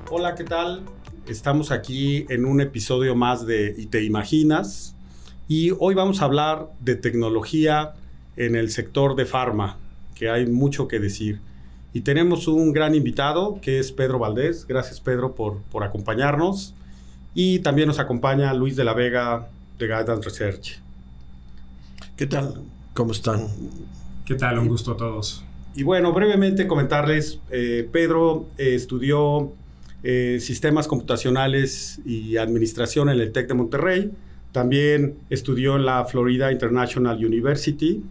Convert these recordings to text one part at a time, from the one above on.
Hola, ¿qué tal? Estamos aquí en un episodio más de ¿Y te imaginas? Y hoy vamos a hablar de tecnología en el sector de farma, que hay mucho que decir. Y tenemos un gran invitado, que es Pedro Valdés. Gracias, Pedro, por acompañarnos. Y también nos acompaña Luis de la Vega, de Guidance Research. ¿Qué tal? ¿Cómo están? ¿Qué tal? Un gusto a todos. Y bueno, brevemente comentarles, Pedro estudió sistemas computacionales y administración en el TEC de Monterrey. También estudió en la Florida International University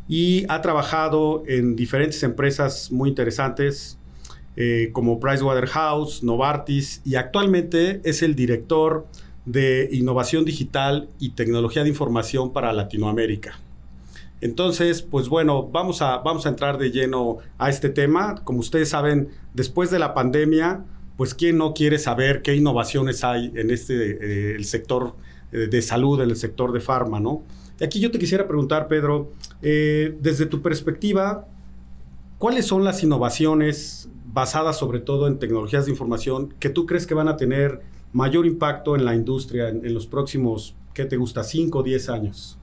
y ha trabajado en diferentes empresas muy interesantes como Pricewaterhouse, Novartis, y actualmente es el director de Innovación Digital y Tecnología de Información para Latinoamérica. Entonces, pues bueno, vamos a entrar de lleno a este tema. Como ustedes saben, después de la pandemia, pues ¿quién no quiere saber qué innovaciones hay en el sector de salud, en el sector de farma, ¿no? Y aquí yo te quisiera preguntar, Pedro, desde tu perspectiva, ¿cuáles son las innovaciones basadas sobre todo en tecnologías de información que tú crees que van a tener mayor impacto en la industria en los próximos, ¿qué te gusta? 5 o 10 años.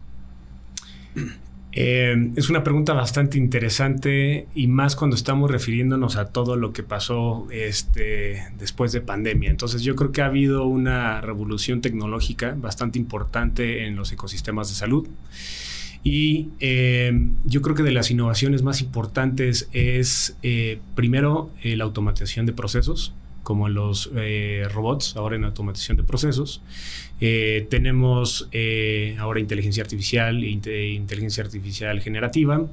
Es una pregunta bastante interesante y más cuando estamos refiriéndonos a todo lo que pasó después de pandemia. Entonces yo creo que ha habido una revolución tecnológica bastante importante en los ecosistemas de salud. Y yo creo que de las innovaciones más importantes es primero la automatización de procesos, como los robots, ahora en automatización de procesos. Tenemos ahora inteligencia artificial e inteligencia artificial generativa.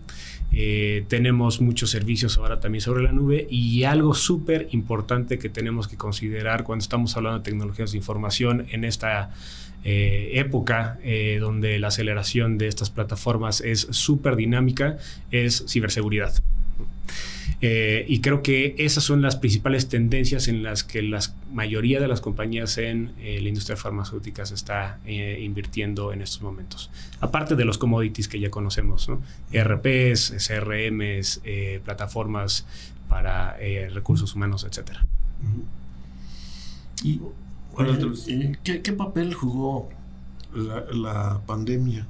Tenemos muchos servicios ahora también sobre la nube, y algo súper importante que tenemos que considerar cuando estamos hablando de tecnologías de información en esta época donde la aceleración de estas plataformas es súper dinámica, es ciberseguridad. Y creo que esas son las principales tendencias en las que la mayoría de las compañías en la industria farmacéutica se está invirtiendo en estos momentos. Aparte de los commodities que ya conocemos, ¿no? ERPs, CRMs, plataformas para recursos humanos, etc. ¿Y qué papel jugó la pandemia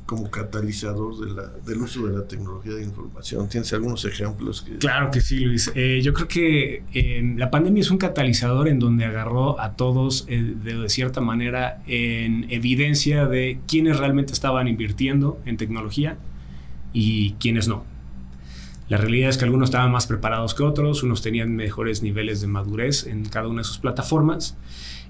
como catalizador del uso de la tecnología de información? ¿Tienes algunos ejemplos? Claro que sí, Luis. Yo creo que la pandemia es un catalizador en donde agarró a todos de cierta manera en evidencia de quiénes realmente estaban invirtiendo en tecnología y quiénes no. La realidad es que algunos estaban más preparados que otros, unos tenían mejores niveles de madurez en cada una de sus plataformas.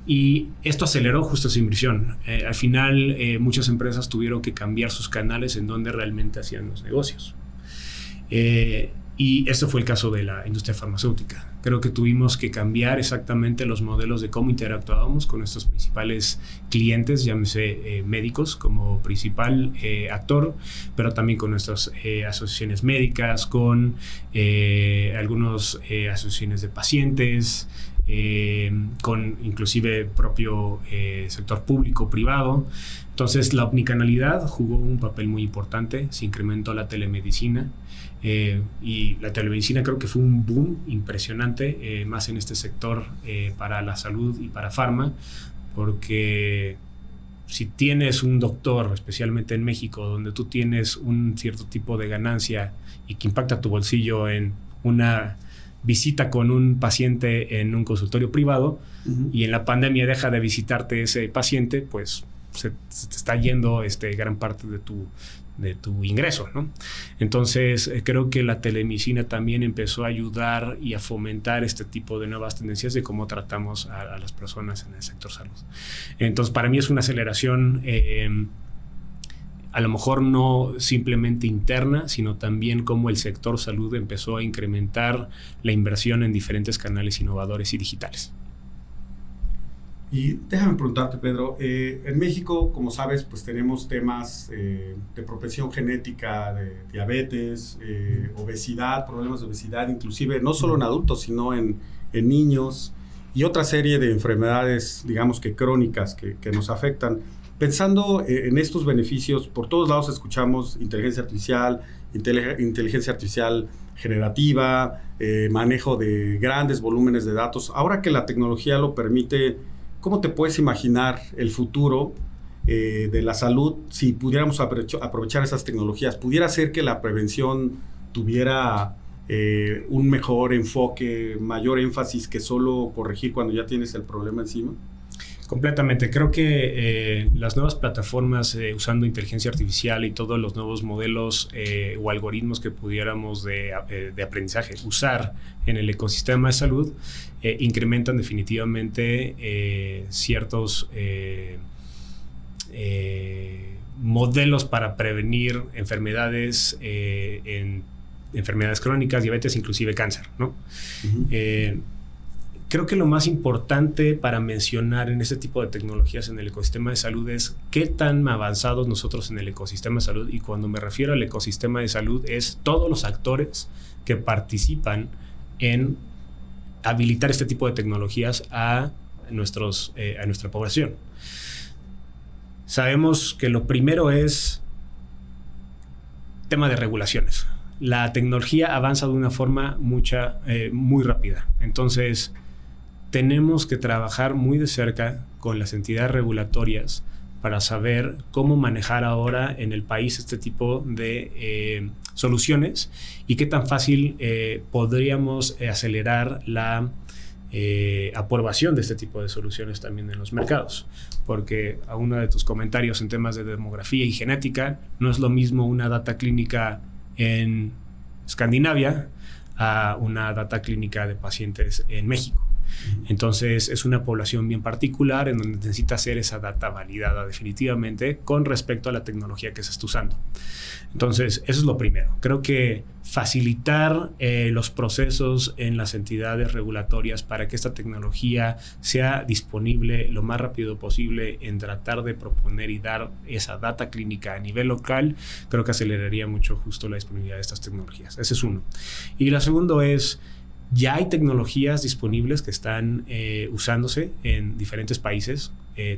Y esto aceleró justo su inversión. Al final, muchas empresas tuvieron que cambiar sus canales en donde realmente hacían los negocios. Y esto fue el caso de la industria farmacéutica. Creo que tuvimos que cambiar exactamente los modelos de cómo interactuábamos con nuestros principales clientes, llámese médicos como principal actor, pero también con nuestras asociaciones médicas, con algunas asociaciones de pacientes, con inclusive propio sector público, privado. Entonces la omnicanalidad jugó un papel muy importante, se incrementó la telemedicina y la telemedicina creo que fue un boom impresionante, más en este sector para la salud y para farma, porque si tienes un doctor, especialmente en México, donde tú tienes un cierto tipo de ganancia y que impacta tu bolsillo en una visita con un paciente en un consultorio privado, y en la pandemia deja de visitarte ese paciente, pues se te está yendo gran parte de tu ingreso, ¿no? Entonces creo que la telemedicina también empezó a ayudar y a fomentar este tipo de nuevas tendencias de cómo tratamos a las personas en el sector salud. Entonces para mí es una aceleración a lo mejor no simplemente interna, sino también cómo el sector salud empezó a incrementar la inversión en diferentes canales innovadores y digitales. Y déjame preguntarte, Pedro, en México, como sabes, pues tenemos temas de propensión genética, de diabetes, obesidad, problemas de obesidad, inclusive no solo en adultos, sino en niños, y otra serie de enfermedades, digamos que crónicas, que nos afectan. Pensando en estos beneficios, por todos lados escuchamos inteligencia artificial generativa, manejo de grandes volúmenes de datos. Ahora que la tecnología lo permite, ¿cómo te puedes imaginar el futuro de la salud si pudiéramos aprovechar esas tecnologías? ¿Pudiera ser que la prevención tuviera un mejor enfoque, mayor énfasis que solo corregir cuando ya tienes el problema encima? Completamente. Creo que las nuevas plataformas usando inteligencia artificial y todos los nuevos modelos o algoritmos que pudiéramos de aprendizaje usar en el ecosistema de salud incrementan definitivamente ciertos modelos para prevenir enfermedades, enfermedades crónicas, diabetes, inclusive cáncer, ¿no? Uh-huh. Creo que lo más importante para mencionar en este tipo de tecnologías en el ecosistema de salud es qué tan avanzados nosotros en el ecosistema de salud, y cuando me refiero al ecosistema de salud es todos los actores que participan en habilitar este tipo de tecnologías a nuestra población. Sabemos que lo primero es tema de regulaciones. La tecnología avanza de una forma muy rápida. Entonces, tenemos que trabajar muy de cerca con las entidades regulatorias para saber cómo manejar ahora en el país este tipo de soluciones y qué tan fácil podríamos acelerar la aprobación de este tipo de soluciones también en los mercados. Porque a uno de tus comentarios en temas de demografía y genética, no es lo mismo una data clínica en Escandinavia a una data clínica de pacientes en México. Entonces es una población bien particular en donde necesita ser esa data validada definitivamente con respecto a la tecnología que se está usando. Entonces eso es lo primero. Creo que facilitar los procesos en las entidades regulatorias para que esta tecnología sea disponible lo más rápido posible en tratar de proponer y dar esa data clínica a nivel local, creo que aceleraría mucho justo la disponibilidad de estas tecnologías. Ese es uno. Y la segunda es, ya hay tecnologías disponibles que están usándose en diferentes países,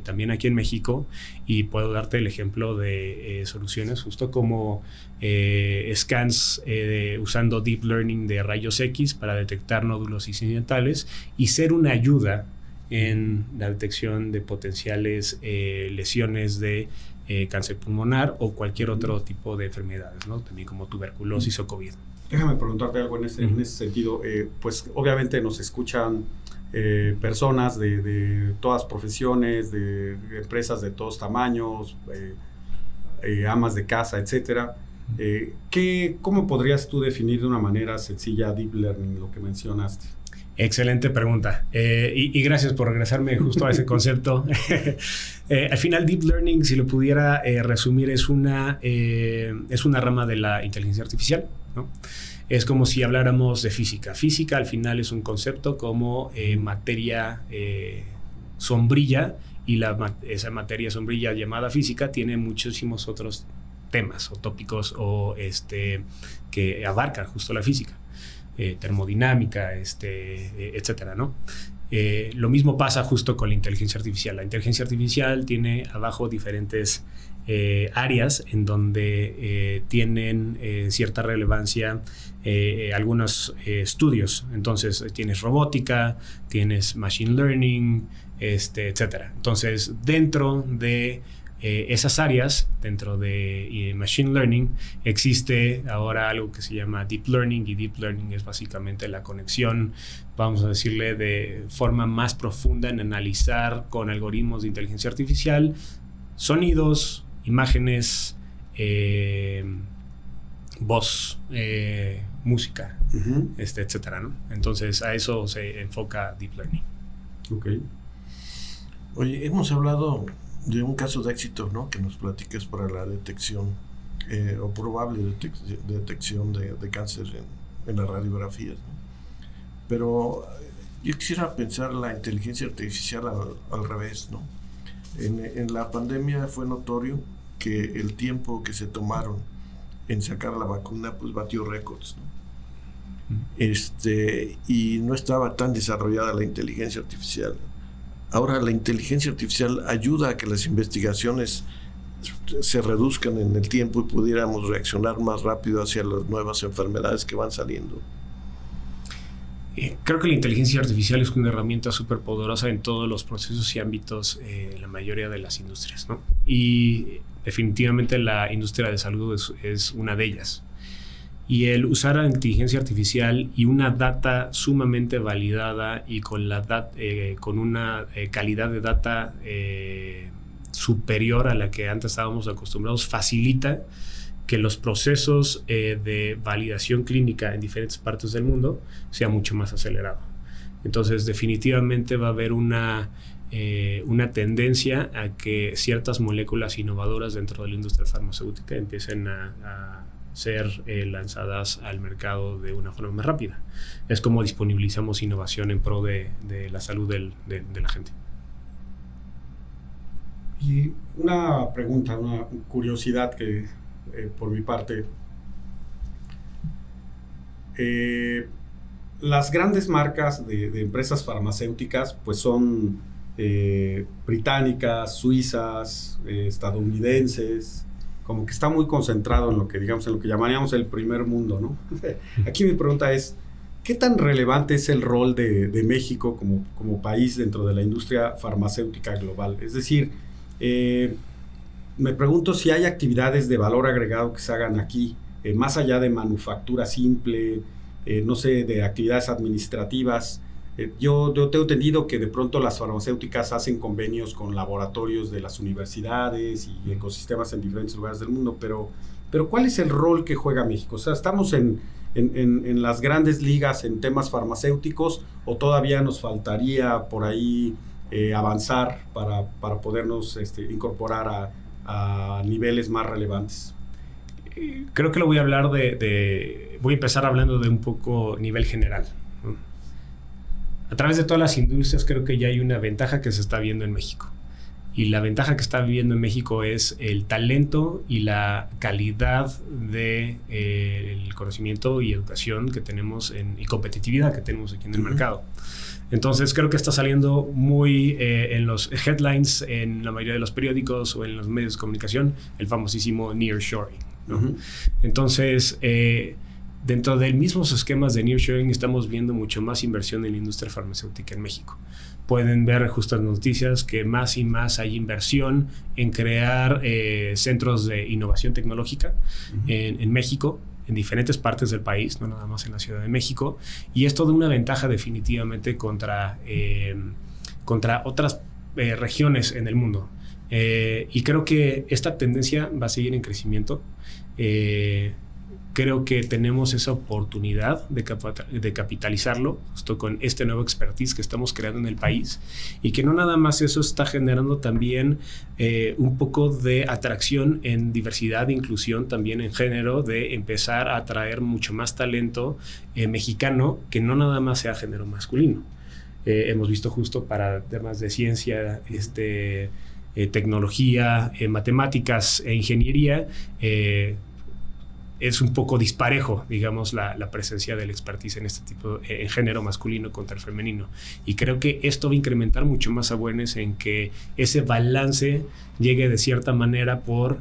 también aquí en México, y puedo darte el ejemplo de soluciones justo como scans usando Deep Learning de rayos X para detectar nódulos incidentales y ser una ayuda en la detección de potenciales lesiones de cáncer pulmonar o cualquier otro tipo de enfermedades, ¿no? También como tuberculosis o COVID. Déjame preguntarte algo en ese sentido. Pues obviamente nos escuchan personas de todas profesiones, de empresas de todos tamaños, amas de casa, etcétera. ¿Cómo podrías tú definir de una manera sencilla Deep Learning, lo que mencionaste? Excelente pregunta. Y gracias por regresarme justo a ese concepto. Al final, Deep Learning, si lo pudiera resumir, es una rama de la inteligencia artificial, ¿no? Es como si habláramos de física. Física, al final, es un concepto como materia sombrilla, y esa materia sombrilla llamada física tiene muchísimos otros temas o tópicos que abarcan justo la física. Termodinámica, etcétera, ¿no? Lo mismo pasa justo con la inteligencia artificial. La inteligencia artificial tiene abajo diferentes áreas en donde tienen cierta relevancia algunos estudios. Entonces tienes robótica, tienes machine learning, etcétera. Entonces dentro de esas áreas, dentro de Machine Learning, existe ahora algo que se llama Deep Learning, y Deep Learning es básicamente la conexión, vamos a decirle, de forma más profunda en analizar con algoritmos de inteligencia artificial sonidos, imágenes, voz, música, etcétera, ¿no? Entonces a eso se enfoca Deep Learning. Ok. Oye, hemos hablado de un caso de éxito, ¿no? Que nos platiques para la detección o probable detección de cáncer en las radiografías, ¿no? Pero yo quisiera pensar la inteligencia artificial al revés, ¿no? En la pandemia fue notorio que el tiempo que se tomaron en sacar la vacuna pues batió récords, ¿no? Y no estaba tan desarrollada la inteligencia artificial. Ahora, la inteligencia artificial ayuda a que las investigaciones se reduzcan en el tiempo y pudiéramos reaccionar más rápido hacia las nuevas enfermedades que van saliendo. Creo que la inteligencia artificial es una herramienta súper poderosa en todos los procesos y ámbitos en la mayoría de las industrias, ¿no? Y definitivamente la industria de salud es una de ellas. Y el usar la inteligencia artificial y una data sumamente validada y con una calidad de data superior a la que antes estábamos acostumbrados facilita que los procesos de validación clínica en diferentes partes del mundo sea mucho más acelerado. Entonces, definitivamente va a haber una tendencia a que ciertas moléculas innovadoras dentro de la industria farmacéutica empiecen a ser lanzadas al mercado de una forma más rápida. Es como disponibilizamos innovación en pro de la salud de la gente. Y una pregunta, una curiosidad que por mi parte. Las grandes marcas de empresas farmacéuticas pues son británicas, suizas, estadounidenses, como que está muy concentrado en lo que llamaríamos el primer mundo, ¿no? Aquí mi pregunta es, ¿qué tan relevante es el rol de México como país dentro de la industria farmacéutica global? Es decir, me pregunto si hay actividades de valor agregado que se hagan aquí, más allá de manufactura simple, no sé, de actividades administrativas. Yo tengo entendido que de pronto las farmacéuticas hacen convenios con laboratorios de las universidades y ecosistemas en diferentes lugares del mundo, pero ¿cuál es el rol que juega México? O sea, ¿estamos en las grandes ligas en temas farmacéuticos o todavía nos faltaría por ahí avanzar para podernos incorporar a niveles más relevantes? Creo que lo voy a hablar voy a empezar hablando de un poco nivel general, ¿no? A través de todas las industrias creo que ya hay una ventaja que se está viendo en México. Y la ventaja que está viendo en México es el talento y la calidad de el conocimiento y educación que tenemos y competitividad que tenemos aquí en el mercado. Entonces creo que está saliendo muy en los headlines, en la mayoría de los periódicos o en los medios de comunicación, el famosísimo nearshoring, ¿no? Entonces, dentro del mismos esquemas de nearshoring estamos viendo mucho más inversión en la industria farmacéutica en México. Pueden ver justas noticias que más y más hay inversión en crear centros de innovación tecnológica en México, en diferentes partes del país, no nada más en la Ciudad de México, y esto da una ventaja definitivamente contra otras regiones en el mundo. Y creo que esta tendencia va a seguir en crecimiento. Creo que tenemos esa oportunidad de capitalizarlo justo con este nuevo expertise que estamos creando en el país, y que no nada más eso está generando también un poco de atracción en diversidad e inclusión también en género, de empezar a atraer mucho más talento mexicano que no nada más sea género masculino. Hemos visto justo para temas de ciencia, tecnología, matemáticas e ingeniería, es un poco disparejo, digamos, la presencia del expertise en este tipo, en género masculino contra el femenino. Y creo que esto va a incrementar mucho más awareness en que ese balance llegue de cierta manera por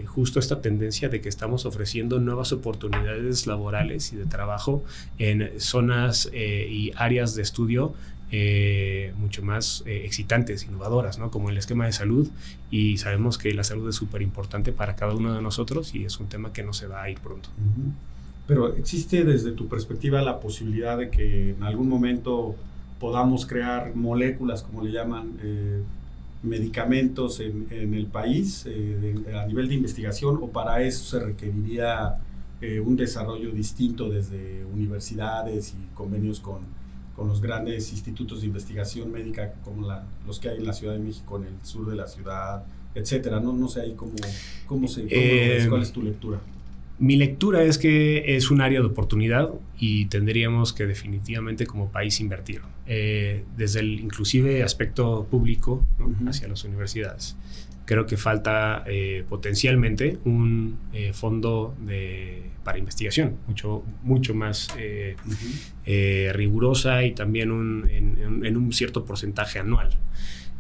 justo esta tendencia de que estamos ofreciendo nuevas oportunidades laborales y de trabajo en zonas y áreas de estudio mucho más excitantes, innovadoras, ¿no? Como el esquema de salud, y sabemos que la salud es súper importante para cada uno de nosotros y es un tema que no se va a ir pronto. Pero ¿existe desde tu perspectiva la posibilidad de que en algún momento podamos crear moléculas, como le llaman, medicamentos en el país a nivel de investigación, o para eso se requeriría un desarrollo distinto desde universidades y convenios con los grandes institutos de investigación médica como los que hay en la Ciudad de México, en el sur de la ciudad, etcétera? No sé ahí cómo ¿cuál es tu lectura? Mi lectura es que es un área de oportunidad y tendríamos que definitivamente como país invertir desde el inclusive aspecto público, ¿no? Hacia las universidades. creo que falta potencialmente un fondo para investigación mucho más rigurosa y también en un cierto porcentaje anual.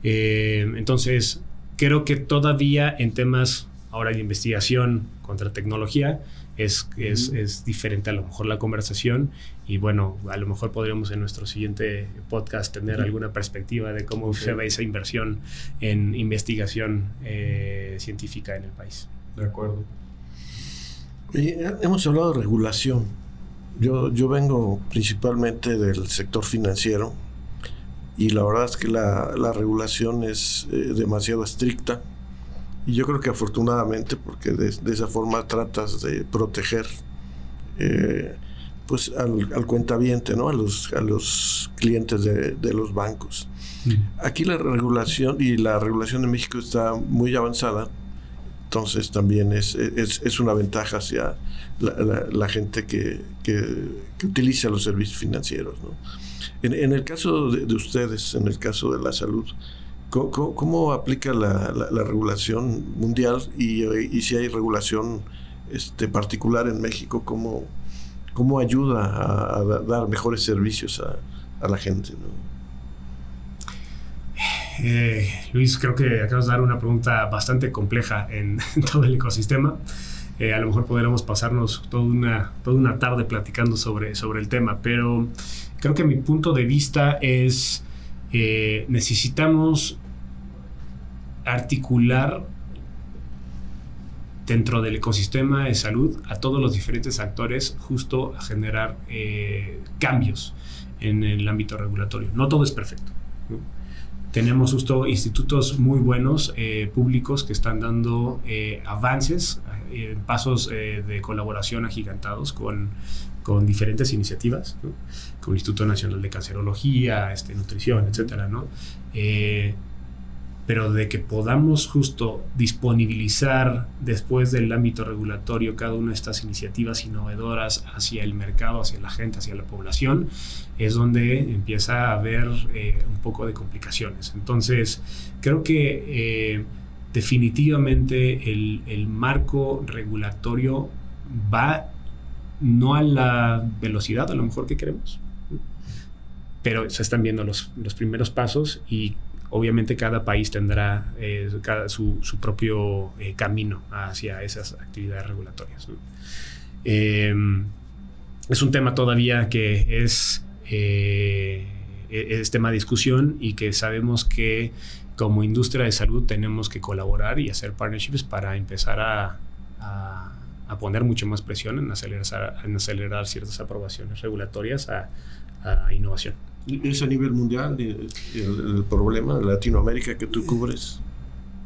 Entonces, creo que todavía en temas ahora de investigación contra tecnología es diferente a lo mejor la conversación, y bueno, a lo mejor podríamos en nuestro siguiente podcast tener alguna perspectiva de cómo se ve esa inversión en investigación científica en el país. De acuerdo. Hemos hablado de regulación. Yo vengo principalmente del sector financiero, y la verdad es que la regulación es demasiado estricta, y yo creo que afortunadamente, porque de esa forma tratas de proteger pues al cuentaviente, ¿no? a los clientes de los bancos. Aquí la regulación en México está muy avanzada, entonces también es una ventaja hacia la gente que utiliza los servicios financieros, ¿no? En el caso de ustedes, en el caso de la salud, ¿cómo aplica la regulación mundial y si hay regulación particular en México? ¿Cómo ayuda a dar mejores servicios a la gente, ¿no? Luis, creo que acabas de dar una pregunta bastante compleja en todo el ecosistema. A lo mejor podríamos pasarnos toda una tarde platicando sobre el tema, pero creo que mi punto de vista es necesitamos articular dentro del ecosistema de salud a todos los diferentes actores justo a generar cambios en el ámbito regulatorio. No todo es perfecto, ¿no? Tenemos justo institutos muy buenos públicos que están dando avances, pasos de colaboración agigantados con diferentes iniciativas, ¿no? Con el Instituto Nacional de Cancerología, nutrición, etcétera, ¿no? Pero de que podamos justo disponibilizar después del ámbito regulatorio cada una de estas iniciativas innovadoras hacia el mercado, hacia la gente, hacia la población, es donde empieza a haber un poco de complicaciones. Entonces, creo que definitivamente el marco regulatorio va no a la velocidad a lo mejor que queremos, ¿no? Pero se están viendo los primeros pasos, y obviamente cada país tendrá su propio camino hacia esas actividades regulatorias, ¿no? Es un tema todavía que es tema de discusión, y que sabemos que como industria de salud tenemos que colaborar y hacer partnerships para empezar a poner mucho más presión en acelerar ciertas aprobaciones regulatorias a innovación. ¿Es a nivel mundial el problema de Latinoamérica que tú cubres?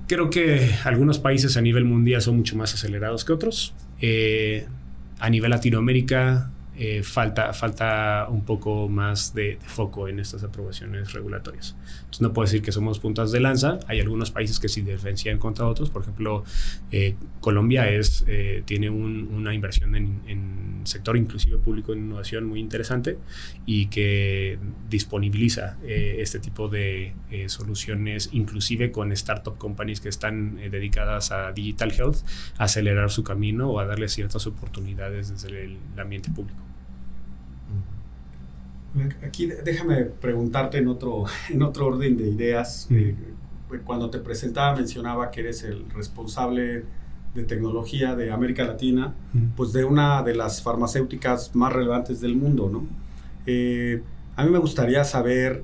Creo que algunos países a nivel mundial son mucho más acelerados que otros. A nivel Latinoamérica falta un poco más de foco en estas aprobaciones regulatorias. Entonces no puedo decir que somos puntas de lanza. Hay algunos países que sí diferencian contra otros. Por ejemplo, Colombia tiene una inversión en sector inclusive público en innovación muy interesante, y que disponibiliza este tipo de soluciones, inclusive con startup companies que están dedicadas a digital health, a acelerar su camino o a darle ciertas oportunidades desde el ambiente público. Aquí déjame preguntarte en otro orden de ideas. Cuando te presentaba mencionaba que eres el responsable de tecnología de América Latina, pues de una de las farmacéuticas más relevantes del mundo, ¿no? A mí me gustaría saber,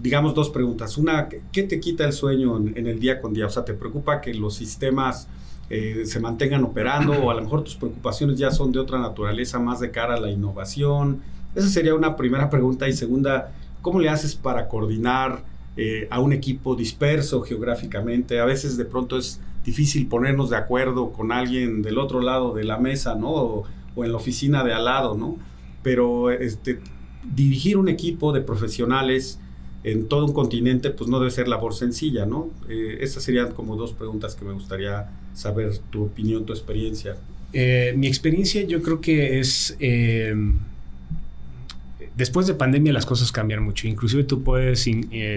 digamos, dos preguntas. Una, ¿qué te quita el sueño en el día con día? O sea, ¿te preocupa que los sistemas se mantengan operando, o a lo mejor tus preocupaciones ya son de otra naturaleza, más de cara a la innovación? Esa sería una primera pregunta. Y segunda, ¿cómo le haces para coordinar a un equipo disperso geográficamente? A veces de pronto es difícil ponernos de acuerdo con alguien del otro lado de la mesa, ¿no? O en la oficina de al lado, ¿no? Pero dirigir un equipo de profesionales en todo un continente, pues no debe ser labor sencilla, ¿no? Estas serían como dos preguntas que me gustaría saber tu opinión, tu experiencia. Mi experiencia yo creo que es después de pandemia las cosas cambian mucho. Inclusive tú puedes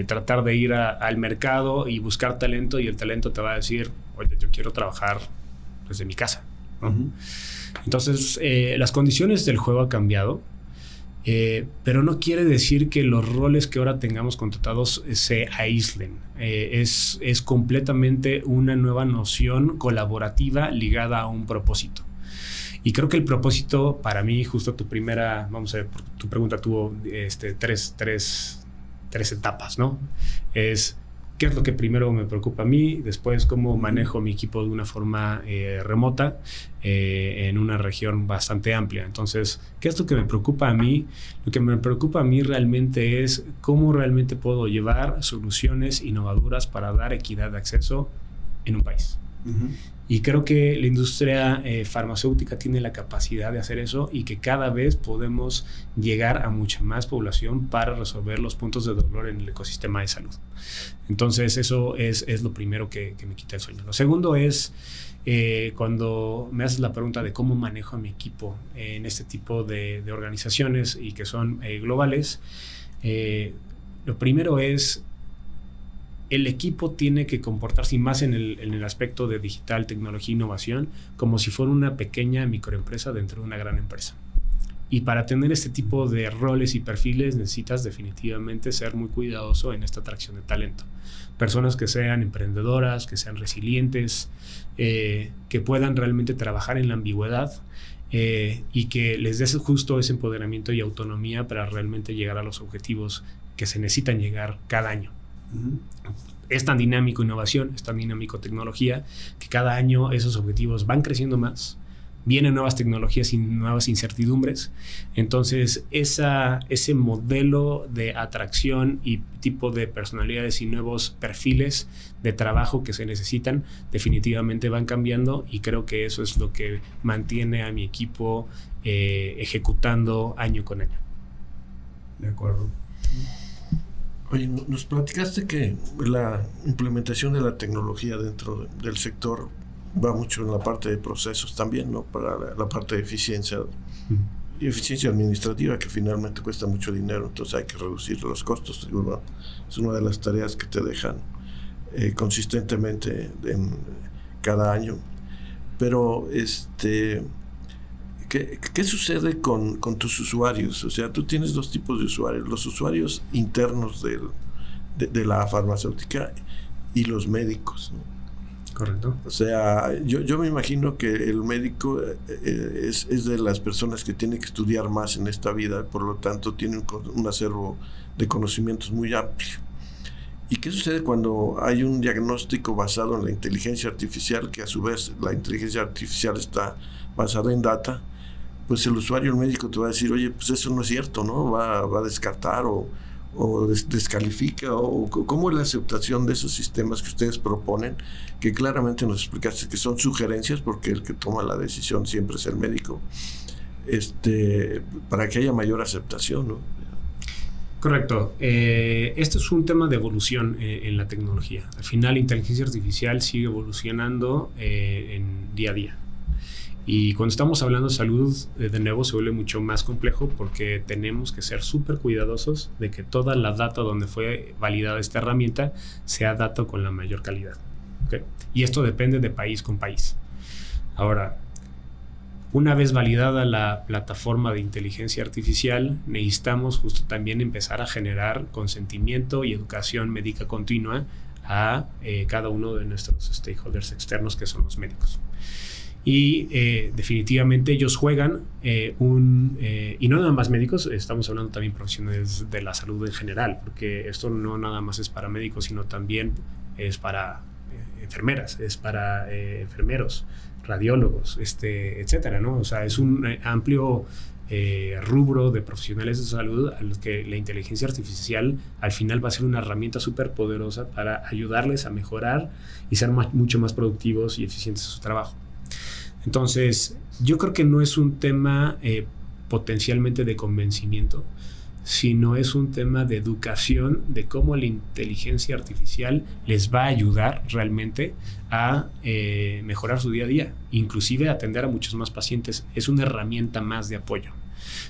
tratar de ir al mercado y buscar talento y el talento te va a decir, oye, yo quiero trabajar desde mi casa, ¿no? Uh-huh. Entonces, las condiciones del juego han cambiado, pero no quiere decir que los roles que ahora tengamos contratados se aíslen. Es completamente una nueva noción colaborativa ligada a un propósito. Y creo que el propósito, para mí, justo tu primera, vamos a ver, tu pregunta tuvo tres etapas, ¿no? Es qué es lo que primero me preocupa a mí, después cómo manejo mi equipo de una forma remota en una región bastante amplia. Entonces, ¿qué es lo que me preocupa a mí? Lo que me preocupa a mí realmente es cómo realmente puedo llevar soluciones innovadoras para dar equidad de acceso en un país. Uh-huh. Y creo que la industria farmacéutica tiene la capacidad de hacer eso y que cada vez podemos llegar a mucha más población para resolver los puntos de dolor en el ecosistema de salud. Entonces eso es lo primero que me quita el sueño. Lo segundo es cuando me haces la pregunta de cómo manejo a mi equipo en este tipo de organizaciones y que son globales. Lo primero es el equipo tiene que comportarse, y más en el aspecto de digital, tecnología e innovación, como si fuera una pequeña microempresa dentro de una gran empresa. Y para tener este tipo de roles y perfiles necesitas definitivamente ser muy cuidadoso en esta atracción de talento. Personas que sean emprendedoras, que sean resilientes, que puedan realmente trabajar en la ambigüedad y que les des justo ese empoderamiento y autonomía para realmente llegar a los objetivos que se necesitan llegar cada año. Uh-huh. Es tan dinámico innovación, es tan dinámico tecnología, que cada año esos objetivos van creciendo más, vienen nuevas tecnologías y nuevas incertidumbres. Entonces ese modelo de atracción y tipo de personalidades y nuevos perfiles de trabajo que se necesitan definitivamente van cambiando, y creo que eso es lo que mantiene a mi equipo ejecutando año con año. De acuerdo. Oye, nos platicaste que la implementación de la tecnología dentro del sector va mucho en la parte de procesos también, ¿no? Para la parte de eficiencia y eficiencia administrativa, que finalmente cuesta mucho dinero, entonces hay que reducir los costos. Seguro es una de las tareas que te dejan consistentemente en cada año. Pero ¿Qué sucede con tus usuarios? O sea, tú tienes dos tipos de usuarios: los usuarios internos de la farmacéutica y los médicos, ¿no? Correcto. O sea, yo me imagino que el médico es de las personas que tiene que estudiar más en esta vida, por lo tanto tiene un acervo de conocimientos muy amplio. ¿Y qué sucede cuando hay un diagnóstico basado en la inteligencia artificial, que a su vez la inteligencia artificial está basada en data? Pues el usuario, el médico, te va a decir, oye, pues eso no es cierto, ¿no? Va a descartar o descalifica, o ¿cómo es la aceptación de esos sistemas que ustedes proponen? Que claramente nos explicaste que son sugerencias, porque el que toma la decisión siempre es el médico, para que haya mayor aceptación, ¿no? Correcto. Esto es un tema de evolución en la tecnología. Al final, la inteligencia artificial sigue evolucionando en día a día. Y cuando estamos hablando de salud, de nuevo se vuelve mucho más complejo, porque tenemos que ser súper cuidadosos de que toda la data donde fue validada esta herramienta sea data con la mayor calidad. ¿Okay? Y esto depende de país con país. Ahora, una vez validada la plataforma de inteligencia artificial, necesitamos justo también empezar a generar consentimiento y educación médica continua a cada uno de nuestros stakeholders externos, que son los médicos. Y definitivamente ellos juegan y no nada más médicos, estamos hablando también profesionales de la salud en general, porque esto no nada más es para médicos, sino también es para enfermeras, es para enfermeros, radiólogos, etcétera, ¿no? O sea, es un amplio rubro de profesionales de salud a los que la inteligencia artificial al final va a ser una herramienta súper poderosa para ayudarles a mejorar y ser mucho más productivos y eficientes en su trabajo. Entonces, yo creo que no es un tema potencialmente de convencimiento, sino es un tema de educación de cómo la inteligencia artificial les va a ayudar realmente a mejorar su día a día, inclusive atender a muchos más pacientes. Es una herramienta más de apoyo.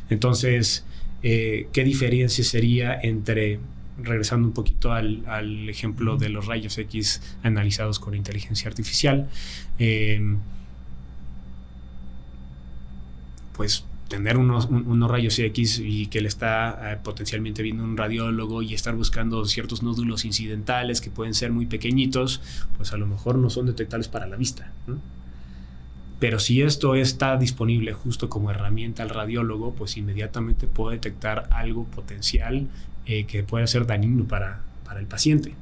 Entonces, ¿qué diferencia sería entre, regresando un poquito al ejemplo de los rayos X analizados con inteligencia artificial, pues tener unos rayos X y que le está potencialmente viendo un radiólogo y estar buscando ciertos nódulos incidentales que pueden ser muy pequeñitos, pues a lo mejor no son detectables para la vista, ¿no? Pero si esto está disponible justo como herramienta al radiólogo, pues inmediatamente puede detectar algo potencial que puede ser dañino para el paciente.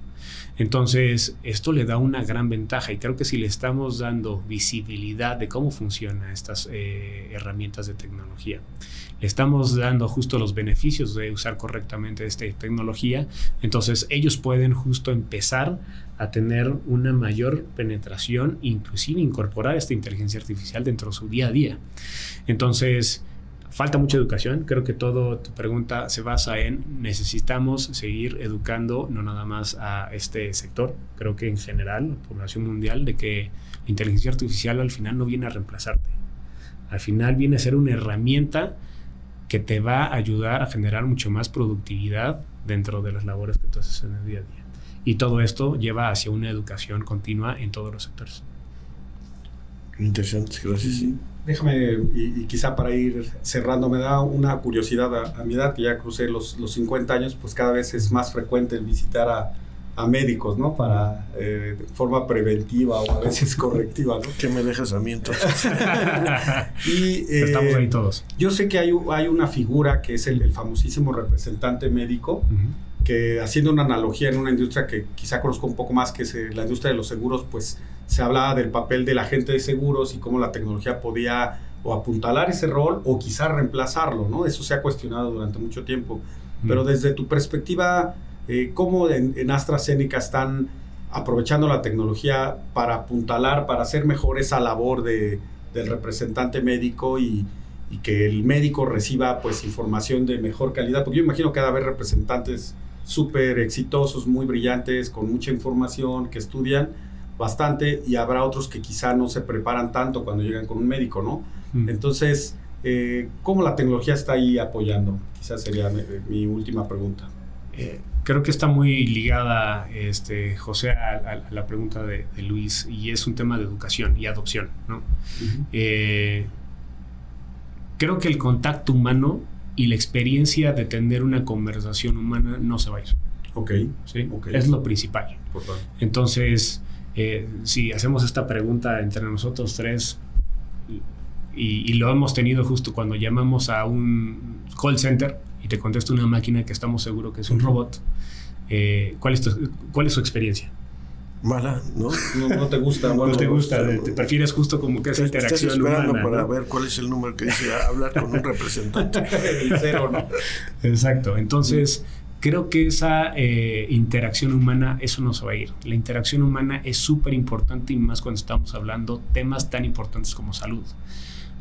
Entonces, esto le da una gran ventaja y creo que si le estamos dando visibilidad de cómo funcionan estas herramientas de tecnología, le estamos dando justo los beneficios de usar correctamente esta tecnología, entonces ellos pueden justo empezar a tener una mayor penetración, inclusive incorporar esta inteligencia artificial dentro de su día a día. Entonces, falta mucha educación. Creo que toda tu pregunta se basa en necesitamos seguir educando no nada más a este sector, creo que en general, la población mundial, de que la inteligencia artificial al final no viene a reemplazarte. Al final viene a ser una herramienta que te va a ayudar a generar mucho más productividad dentro de las labores que tú haces en el día a día. Y todo esto lleva hacia una educación continua en todos los sectores. Interesante, gracias. Sí. Déjame, y quizá para ir cerrando, me da una curiosidad a mi edad, que ya crucé los 50 años, pues cada vez es más frecuente el visitar a médicos, ¿no? Para de forma preventiva o a veces correctiva, ¿no? ¿Qué me dejas a mí entonces? Estamos ahí todos. Yo sé que hay una figura que es el famosísimo representante médico, que haciendo una analogía en una industria que quizá conozco un poco más, que es la industria de los seguros, pues se hablaba del papel del agente de seguros y cómo la tecnología podía o apuntalar ese rol o quizá reemplazarlo, ¿no? Eso se ha cuestionado durante mucho tiempo. Pero desde tu perspectiva, ¿cómo en AstraZeneca están aprovechando la tecnología para apuntalar, para hacer mejor esa labor del representante médico y que el médico reciba pues información de mejor calidad? Porque yo imagino que debe haber representantes súper exitosos, muy brillantes, con mucha información, que estudian bastante, y habrá otros que quizá no se preparan tanto cuando llegan con un médico, ¿no? Entonces, ¿cómo la tecnología está ahí apoyando? Quizás sería mi última pregunta. Creo que está muy ligada, José, a la pregunta de Luis, y es un tema de educación y adopción, ¿no? Creo que el contacto humano y la experiencia de tener una conversación humana no se va a ir. ¿Sí? Es lo principal. Entonces, si hacemos esta pregunta entre nosotros tres, y lo hemos tenido justo cuando llamamos a un call center y te contesta una máquina que estamos seguros que es un robot, ¿cuál es su experiencia? Mala, ¿no? No te gusta. No te gusta, te prefieres justo como que esa interacción humana. Estás esperando para ver cuál es el número que dice hablar con un representante. El 0, ¿no? Exacto. Entonces, creo que esa interacción humana, eso no se va a ir. La interacción humana es súper importante, y más cuando estamos hablando temas tan importantes como salud.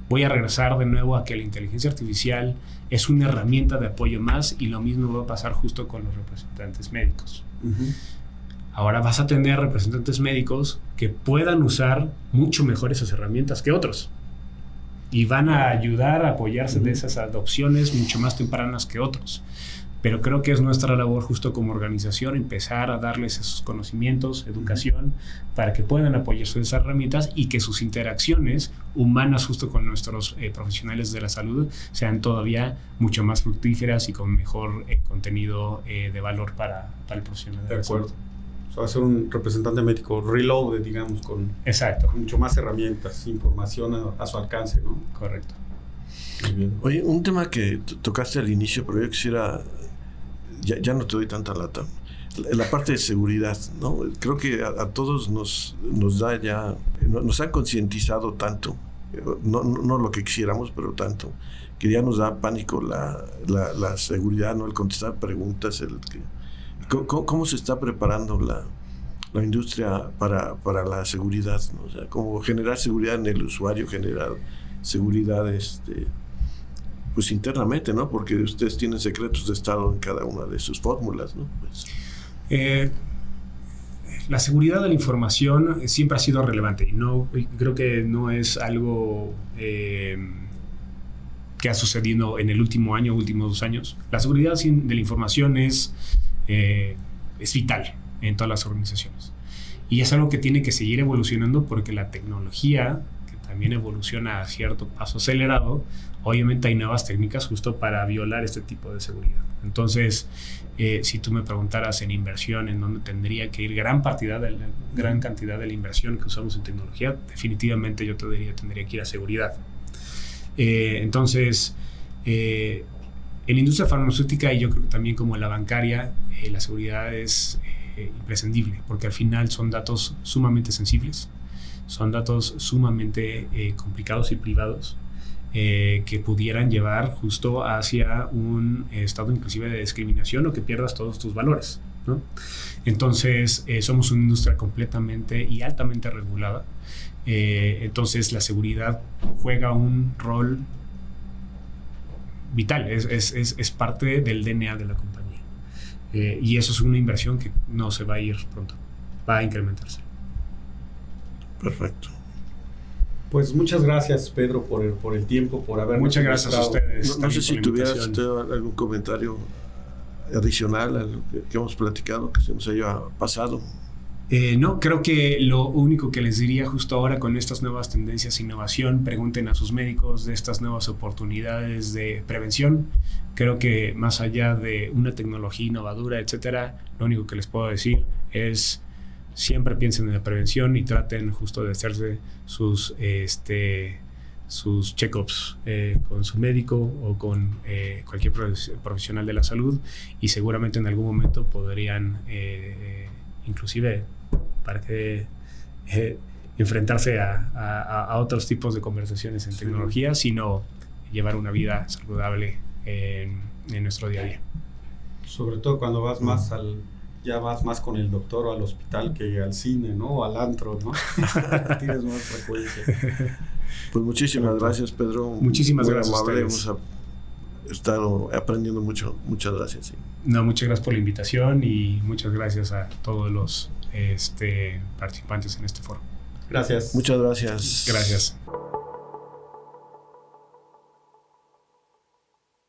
Voy a regresar de nuevo a que la inteligencia artificial es una herramienta de apoyo más, y lo mismo va a pasar justo con los representantes médicos. Ahora vas a tener representantes médicos que puedan usar mucho mejor esas herramientas que otros, y van a ayudar a apoyarse de esas adopciones mucho más tempranas que otros. Pero creo que es nuestra labor justo como organización empezar a darles esos conocimientos, educación, para que puedan apoyarse de esas herramientas y que sus interacciones humanas justo con nuestros profesionales de la salud sean todavía mucho más fructíferas y con mejor contenido de valor para el profesional de la salud. O sea, va a ser un representante médico reloaded, digamos, con mucho más herramientas, información a su alcance, ¿no? Correcto. Muy bien. Oye, un tema que tocaste al inicio, pero yo quisiera... Ya no te doy tanta lata. La parte de seguridad, ¿no? Creo que a todos nos da ya... Nos han concientizado tanto, no lo que quisiéramos, pero tanto, que ya nos da pánico la seguridad, ¿no? El contestar preguntas, ¿Cómo se está preparando la industria para la seguridad, ¿no? O sea, cómo generar seguridad en el usuario, generar seguridad pues internamente, ¿no? Porque ustedes tienen secretos de estado en cada una de sus fórmulas, ¿no? Pues. La seguridad de la información siempre ha sido relevante, y creo que no es algo que que ha sucedido en el último año, últimos 2 años. La seguridad de la información es vital en todas las organizaciones. Y es algo que tiene que seguir evolucionando porque la tecnología, que también evoluciona a cierto paso acelerado, obviamente hay nuevas técnicas justo para violar este tipo de seguridad. Entonces, si tú me preguntaras en inversión, en dónde tendría que ir gran cantidad de la inversión que usamos en tecnología, definitivamente yo te diría tendría que ir a seguridad. Entonces, en la industria farmacéutica y yo creo que también como en la bancaria, la seguridad es imprescindible porque al final son datos sumamente sensibles, son datos sumamente complicados y privados que pudieran llevar justo hacia un estado inclusive de discriminación o que pierdas todos tus valores, ¿no? Entonces, somos una industria completamente y altamente regulada. Entonces, la seguridad juega un rol vital, es parte del DNA de la compañía. Y eso es una inversión que no se va a ir pronto, va a incrementarse. Perfecto. Pues muchas gracias, Pedro, por el tiempo, por habernos. Muchas gracias a ustedes. No sé si tuvieras usted algún comentario adicional a lo que hemos platicado, que se nos haya pasado. No, creo que lo único que les diría justo ahora con estas nuevas tendencias de innovación, pregunten a sus médicos de estas nuevas oportunidades de prevención. Creo que más allá de una tecnología innovadora, etcétera, lo único que les puedo decir es siempre piensen en la prevención y traten justo de hacerse sus check-ups con su médico o con cualquier profesional de la salud y seguramente en algún momento podrían inclusive para que enfrentarse a otros tipos de conversaciones en tecnología, sino llevar una vida saludable en nuestro día a día. Sobre todo cuando vas ya vas más con el doctor o al hospital que al cine, ¿no? O al antro, ¿no? Tienes más frecuencia. Pues muchísimas gracias, Pedro. Muchísimas gracias amable. a ustedes. Hemos estado aprendiendo mucho. Muchas gracias. Sí. No, muchas gracias por la invitación y muchas gracias a todos los participantes en este foro. Gracias. Muchas gracias. Gracias.